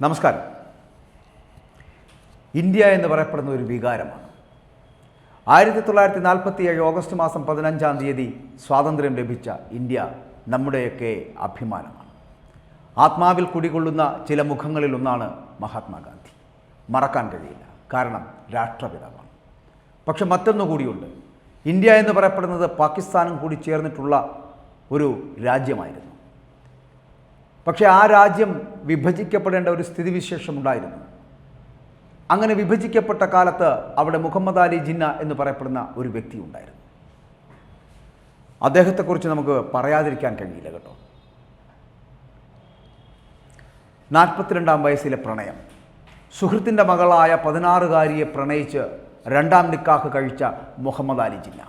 നമസ്കാരം. ഇന്ത്യ എന്ന് പറയപ്പെടുന്ന ഒരു വികാരമാണ്. 1947 ഓഗസ്റ്റ് മാസം 15-ാം തീയതി സ്വാതന്ത്ര്യം ലഭിച്ച ഇന്ത്യ നമ്മുടെയൊക്കെ അഭിമാനമാണ്. ആത്മാവിൽ കുടികൊള്ളുന്ന ചില മുഖങ്ങളിലൊന്നാണ് മഹാത്മാഗാന്ധി. മറക്കാൻ കഴിയില്ല, കാരണം രാഷ്ട്രപിതാവാണ്. പക്ഷെ മറ്റൊന്നുകൂടിയുണ്ട്. ഇന്ത്യ എന്ന് പറയപ്പെടുന്നത് പാകിസ്ഥാനും കൂടി ചേർന്നിട്ടുള്ള ഒരു രാജ്യമായിരുന്നു. പക്ഷേ ആ രാജ്യം വിഭജിക്കപ്പെടേണ്ട ഒരു സ്ഥിതിവിശേഷമുണ്ടായിരുന്നു. അങ്ങനെ വിഭജിക്കപ്പെട്ട കാലത്ത് അവിടെ മുഹമ്മദ് അലി ജിന്ന എന്ന് പറയപ്പെടുന്ന ഒരു വ്യക്തി ഉണ്ടായിരുന്നു. അദ്ദേഹത്തെക്കുറിച്ച് നമുക്ക് പറയാതിരിക്കാൻ കഴിയില്ല കേട്ടോ. 42-ാം വയസ്സിലെ പ്രണയം, സുഹൃത്തിൻ്റെ മകളായ 16-കാരിയെ പ്രണയിച്ച് 2ാം നിക്കാഹ് കഴിച്ച മുഹമ്മദ് അലി ജിന്ന.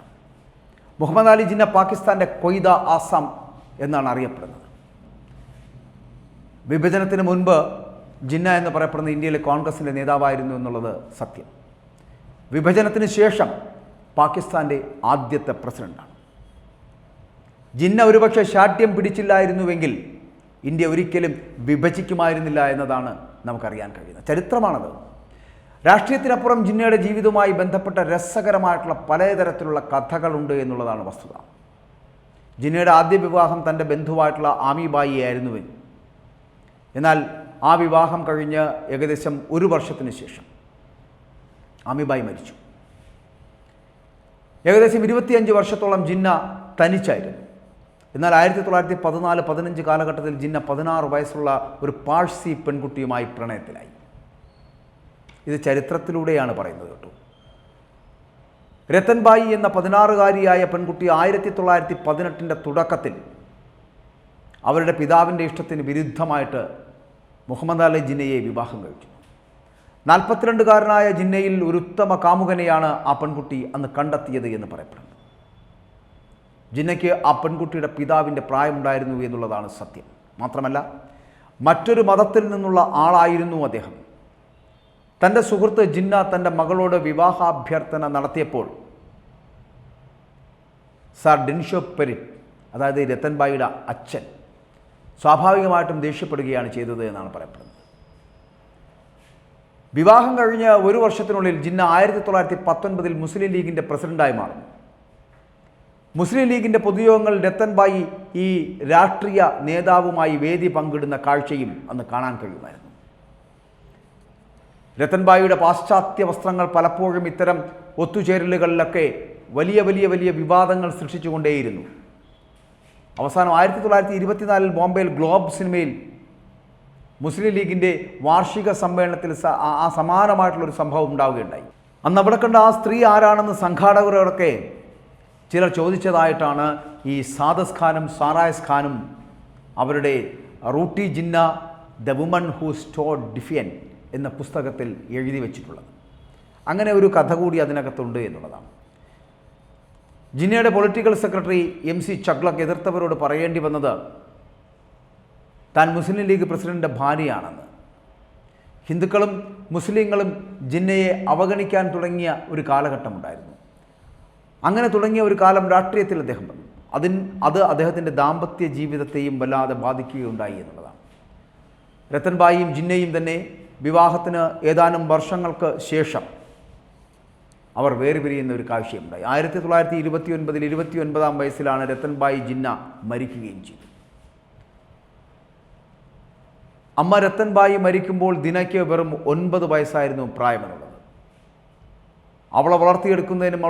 മുഹമ്മദ് അലി ജിന്ന പാകിസ്ഥാൻ്റെ കൊയ്ത ആസാം എന്നാണ് അറിയപ്പെടുന്നത്. വിഭജനത്തിന് മുൻപ് ജിന്ന എന്ന് പറയപ്പെടുന്ന ഇന്ത്യയിലെ കോൺഗ്രസിൻ്റെ നേതാവായിരുന്നു എന്നുള്ളത് സത്യം. വിഭജനത്തിന് ശേഷം പാകിസ്ഥാൻ്റെ ആദ്യത്തെ പ്രസിഡന്റാണ്. ജിന്ന ഒരുപക്ഷെ ശാഠ്യം പിടിച്ചില്ലായിരുന്നുവെങ്കിൽ ഇന്ത്യ ഒരിക്കലും വിഭജിക്കുമായിരുന്നില്ല എന്നതാണ് നമുക്കറിയാൻ കഴിയുന്നത്. ചരിത്രമാണത്. രാഷ്ട്രീയത്തിനപ്പുറം ജിന്നയുടെ ജീവിതവുമായി ബന്ധപ്പെട്ട രസകരമായിട്ടുള്ള പലതരത്തിലുള്ള കഥകളുണ്ട് എന്നുള്ളതാണ് വസ്തുത. ജിന്നയുടെ ആദ്യ വിവാഹം തൻ്റെ ബന്ധുവായിട്ടുള്ള ആമിബായി ആയിരുന്നു. എന്നാൽ ആ വിവാഹം കഴിഞ്ഞ് ഏകദേശം 1 വർഷത്തിന് ശേഷം ആമിബായി മരിച്ചു. ഏകദേശം 25 വർഷത്തോളം ജിന്ന തനിച്ചായിരുന്നു. എന്നാൽ 1914-15 കാലഘട്ടത്തിൽ ജിന്ന 16 വയസ്സുള്ള ഒരു പാഴ്സി പെൺകുട്ടിയുമായി പ്രണയത്തിലായി. ഇത് ചരിത്രത്തിലൂടെയാണ് പറയുന്നത് കേട്ടോ. രത്തൻബായി എന്ന 16-കാരിയായ പെൺകുട്ടി 1918 തുടക്കത്തിൽ അവരുടെ പിതാവിൻ്റെ ഇഷ്ടത്തിന് വിരുദ്ധമായിട്ട് മുഹമ്മദ് അലി ജിന്നയെ വിവാഹം കഴിച്ചു. 42-കാരനായ ജിന്നയിൽ ഒരു ഉത്തമ കാമുകനെയാണ് ആ പെൺകുട്ടി അന്ന് കണ്ടെത്തിയത് എന്ന് പറയപ്പെടുന്നു. ജിന്നയ്ക്ക് ആ പെൺകുട്ടിയുടെ പിതാവിൻ്റെ പ്രായമുണ്ടായിരുന്നു എന്നുള്ളതാണ് സത്യം. മാത്രമല്ല, മറ്റൊരു മതത്തിൽ നിന്നുള്ള ആളായിരുന്നു അദ്ദേഹം. തൻ്റെ സുഹൃത്ത് ജിന്ന തൻ്റെ മകളോട് വിവാഹാഭ്യർത്ഥന നടത്തിയപ്പോൾ സർ ഡിൻഷോ പെരിറ്റ്, അതായത് രത്തൻബായിയുടെ അച്ഛൻ, സ്വാഭാവികമായിട്ടും ദേഷ്യപ്പെടുകയാണ് ചെയ്തത് എന്നാണ് പറയപ്പെടുന്നത്. വിവാഹം കഴിഞ്ഞ് 1 വർഷത്തിനുള്ളിൽ ജിന്ന 1919 മുസ്ലിം ലീഗിൻ്റെ പ്രസിഡന്റായി മാറുന്നു. മുസ്ലിം ലീഗിൻ്റെ പൊതുയോഗങ്ങൾ രത്തൻബായി ഈ രാഷ്ട്രീയ നേതാവുമായി വേദി പങ്കിടുന്ന കാഴ്ചയും അന്ന് കാണാൻ കഴിയുമായിരുന്നു. രത്തൻബായിയുടെ പാശ്ചാത്യ വസ്ത്രങ്ങൾ പലപ്പോഴും ഇത്തരം ഒത്തുചേരലുകളിലൊക്കെ വലിയ വലിയ വലിയ വിവാദങ്ങൾ സൃഷ്ടിച്ചുകൊണ്ടേയിരുന്നു. അവസാനം 1924 ബോംബെയിൽ ഗ്ലോബ് സിനിമയിൽ മുസ്ലിം ലീഗിൻ്റെ വാർഷിക സമ്മേളനത്തിൽ ആ സമാനമായിട്ടുള്ളൊരു സംഭവം ഉണ്ടാവുകയുണ്ടായി. അന്ന് അവിടെ കണ്ട ആ സ്ത്രീ ആരാണെന്ന് സംഘാടകരോടൊക്കെ ചിലർ ചോദിച്ചതായിട്ടാണ് ഈ സാദസ് ഖാനും സാറായസ് ഖാനും അവരുടെ Ruttie Jinnah the woman who stood defiant എന്ന പുസ്തകത്തിൽ എഴുതി വച്ചിട്ടുള്ളത്. അങ്ങനെ ഒരു കഥ കൂടി അതിനകത്തുണ്ട് എന്നുള്ളതാണ്. ജിന്നയുടെ പൊളിറ്റിക്കൽ സെക്രട്ടറി MC ചഗ്ലക് എതിർത്തവരോട് പറയേണ്ടി വന്നത് താൻ മുസ്ലിം ലീഗ് പ്രസിഡന്റിൻ്റെ ഭാര്യയാണെന്ന്. ഹിന്ദുക്കളും മുസ്ലിങ്ങളും ജിന്നയെ അവഗണിക്കാൻ തുടങ്ങിയ ഒരു കാലഘട്ടമുണ്ടായിരുന്നു. അങ്ങനെ തുടങ്ങിയ ഒരു കാലം രാഷ്ട്രീയത്തിൽ അദ്ദേഹം വന്നു. അത് അദ്ദേഹത്തിൻ്റെ ദാമ്പത്യ ജീവിതത്തെയും വല്ലാതെ ബാധിക്കുകയുണ്ടായി എന്നുള്ളതാണ്. രത്തൻബായിയും ജിന്നയും തന്നെ വിവാഹത്തിന് ഏതാനും വർഷങ്ങൾക്ക് ശേഷം അവർ വേർപിരിയുന്ന ഒരു കാഴ്ചയുണ്ടായി. 1929 29-ാം വയസ്സിലാണ് രത്തൻബായി ജിന്ന മരിക്കുകയും ചെയ്തത്. അമ്മ രത്തൻബായി മരിക്കുമ്പോൾ ദിനയ്ക്ക് വെറും 9 വയസ്സായിരുന്നു പ്രായമെന്നുള്ളത്. അവളെ വളർത്തിയെടുക്കുന്നതിനും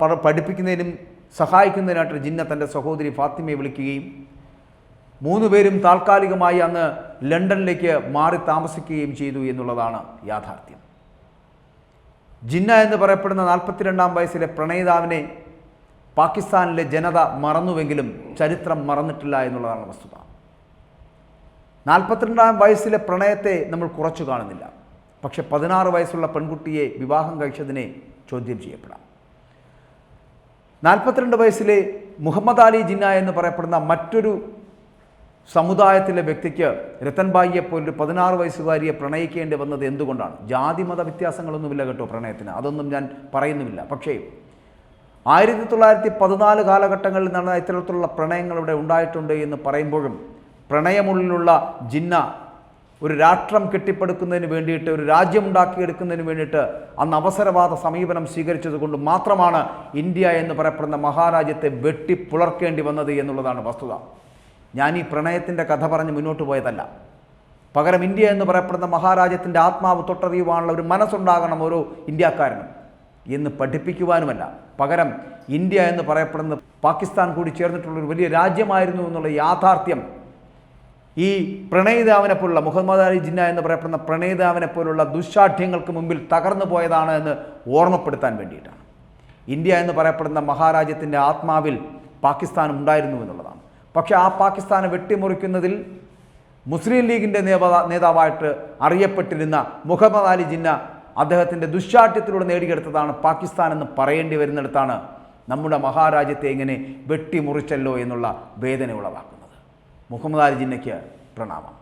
അവളെ പഠിപ്പിക്കുന്നതിനും സഹായിക്കുന്നതിനായിട്ട് ജിന്ന തൻ്റെ സഹോദരി ഫാത്തിമയെ വിളിക്കുകയും 3 പേരും താൽക്കാലികമായി അന്ന് ലണ്ടനിലേക്ക് മാറി താമസിക്കുകയും ചെയ്തു എന്നുള്ളതാണ് യാഥാർത്ഥ്യം. ജിന്ന എന്ന് പറയപ്പെടുന്ന 42-ാം വയസ്സിലെ പ്രണയിതാവിനെ പാകിസ്ഥാനിലെ ജനത മറന്നുവെങ്കിലും ചരിത്രം മറന്നിട്ടില്ല എന്നുള്ളതാണ് വസ്തുത. 42-ാം വയസ്സിലെ പ്രണയത്തെ നമ്മൾ കുറച്ചു കാണുന്നില്ല. പക്ഷെ 16 വയസ്സുള്ള പെൺകുട്ടിയെ വിവാഹം കഴിച്ചതിനെ ചോദ്യം ചെയ്യപ്പെടാം. 42 വയസ്സിലെ മുഹമ്മദ് അലി ജിന്ന എന്ന് പറയപ്പെടുന്ന മറ്റൊരു സമുദായത്തിലെ വ്യക്തിക്ക് രത്തൻബായിയെപ്പോലൊരു 16 വയസ്സുകാരിയെ പ്രണയിക്കേണ്ടി വന്നത് എന്തുകൊണ്ടാണ്? ജാതി മത വ്യത്യാസങ്ങളൊന്നുമില്ല കേട്ടോ പ്രണയത്തിന്, അതൊന്നും ഞാൻ പറയുന്നുമില്ല. പക്ഷേ 1914 കാലഘട്ടങ്ങളിൽ നടന്ന ഇത്തരത്തിലുള്ള പ്രണയങ്ങൾ ഇവിടെ ഉണ്ടായിട്ടുണ്ട് എന്ന് പറയുമ്പോഴും പ്രണയമുള്ളിലുള്ള ജിന്ന ഒരു രാഷ്ട്രം കെട്ടിപ്പടുക്കുന്നതിന് വേണ്ടിയിട്ട്, ഒരു രാജ്യമുണ്ടാക്കിയെടുക്കുന്നതിന് വേണ്ടിയിട്ട് അന്ന് അവസരവാദ സമീപനം സ്വീകരിച്ചത് കൊണ്ട് മാത്രമാണ് ഇന്ത്യ എന്ന് പറയപ്പെടുന്ന മഹാരാജ്യത്തെ വെട്ടിപ്പുളർക്കേണ്ടി വന്നത് എന്നുള്ളതാണ് വസ്തുത. ഞാൻ ഈ പ്രണയത്തിൻ്റെ കഥ പറഞ്ഞ് മുന്നോട്ട് പോയതല്ല. പകരം ഇന്ത്യ എന്ന് പറയപ്പെടുന്ന മഹാരാജ്യത്തിൻ്റെ ആത്മാവ് തൊട്ടറിയുവാനുള്ള ഒരു മനസ്സുണ്ടാകണം ഓരോ ഇന്ത്യക്കാരനും എന്ന് പഠിപ്പിക്കുവാനുമല്ല. പകരം ഇന്ത്യ എന്ന് പറയപ്പെടുന്ന പാകിസ്ഥാൻ കൂടി ചേർന്നിട്ടുള്ളൊരു വലിയ രാജ്യമായിരുന്നു എന്നുള്ള യാഥാർത്ഥ്യം ഈ പ്രണയിതാവിനെ പോലുള്ള മുഹമ്മദ് അലി ജിന്ന എന്ന് പറയപ്പെടുന്ന പ്രണയിതാവിനെ പോലുള്ള ദുശാഠ്യങ്ങൾക്ക് മുമ്പിൽ തകർന്നു പോയതാണ് എന്ന് ഓർമ്മപ്പെടുത്താൻ വേണ്ടിയിട്ടാണ്. ഇന്ത്യ എന്ന് പറയപ്പെടുന്ന മഹാരാജ്യത്തിൻ്റെ ആത്മാവിൽ പാകിസ്ഥാൻ ഉണ്ടായിരുന്നു എന്നുള്ളതാണ്. പക്ഷേ ആ പാകിസ്ഥാനെ വെട്ടിമുറിക്കുന്നതിൽ മുസ്ലിം ലീഗിൻ്റെ നേതാവായിട്ട് അറിയപ്പെട്ടിരുന്ന മുഹമ്മദ് അലി ജിന്ന അദ്ദേഹത്തിൻ്റെ ദുശാഠ്യത്തിലൂടെ നേടിയെടുത്തതാണ് പാകിസ്ഥാൻ എന്ന് പറയേണ്ടി വരുന്നിടത്താണ് നമ്മുടെ മഹാരാജ്യത്തെ ഇങ്ങനെ വെട്ടിമുറിച്ചല്ലോ എന്നുള്ള വേദന ഉളവാക്കുന്നത്. മുഹമ്മദ് അലി ജിന്നയ്ക്ക് പ്രണാമം.